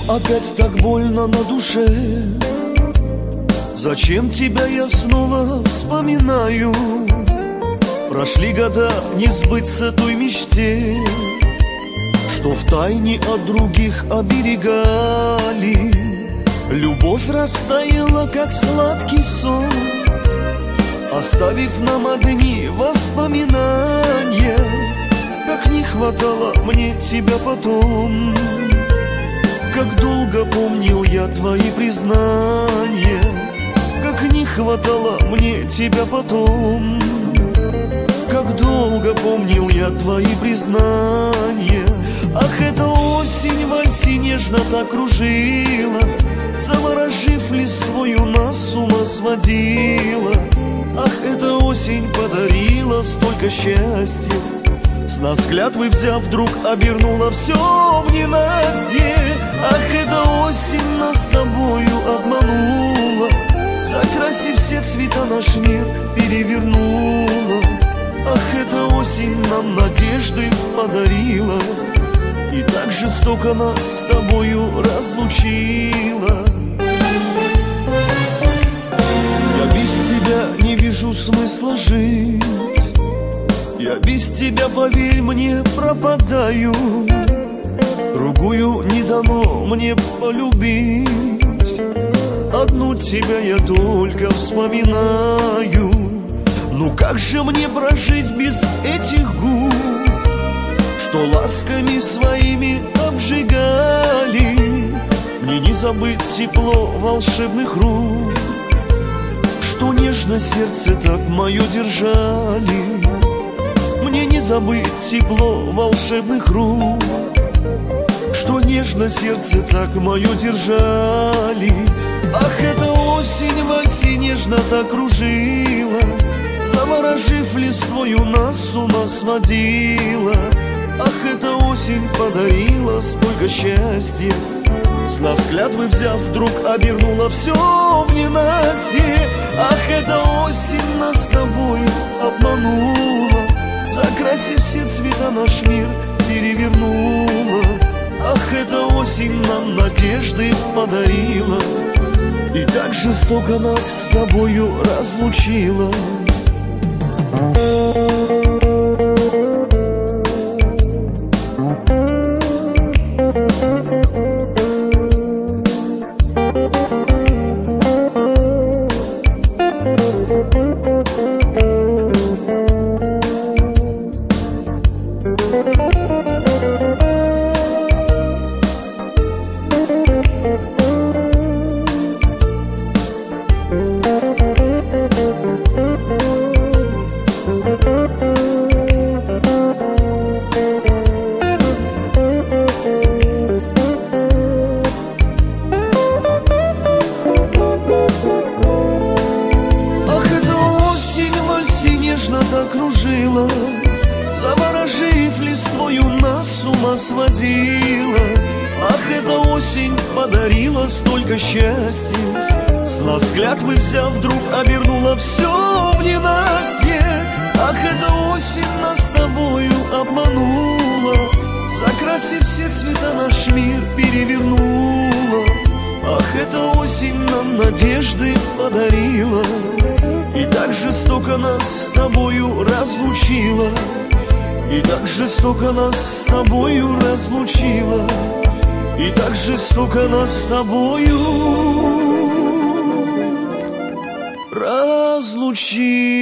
опять так больно на душе? Зачем тебя я снова вспоминаю? Прошли года, не сбыться той мечте, что втайне от других оберегали. Любовь растаяла, как сладкий сон, оставив нам одни воспоминания. Как не хватало мне тебя потом, как долго помнил я твои признания. Как не хватало мне тебя потом, как долго помнил я твои признания. Ах, эта осень в вальсе нежно так кружила, заворожив листвою нас с ума сводила. Ах, эта осень подарила столько счастья, с нас клятвы взяв, вдруг обернула все в ненастье. Ах, эта осень нас с тобою обманула, закрасив все цвета наш мир перевернула. Ах, эта осень нам надежды подарила, и так жестоко нас с тобою разлучила. Я без тебя не вижу смысла жить, я без тебя, поверь мне, пропадаю. Другую не дано мне полюбить, одну тебя я только вспоминаю. Ну как же мне прожить без этих губ, что ласками своими обжигали? Мне не забыть тепло волшебных рук, что нежно сердце так мое держали. Мне не забыть тепло волшебных рук, что нежно сердце так мое держали. Ах, эта осень в вальсе нежно так кружила, заворожив листвою нас с ума сводила. Ах, эта осень подарила столько счастья, с нас клятвы взяв, вдруг обернула все в ненастье. Ах, эта осень нас с тобою обманула, закрасив все цвета наш мир перевернула. Ах, эта осень нам надежды подарила, и так жестоко нас с тобою разлучила. Кружила, заворожив листвою нас с ума сводила. Ах, эта осень подарила столько счастья, с нас клятвы взяв, вдруг обернула все в ненастье. Ах, эта осень нас с тобою обманула, закрасив все цвета наш мир перевернула. Ах, эта осень нам надежды подарила, и так жестоко нас с тобою разлучила. И так жестоко нас с тобою разлучила. И так жестоко нас с тобою разлучила.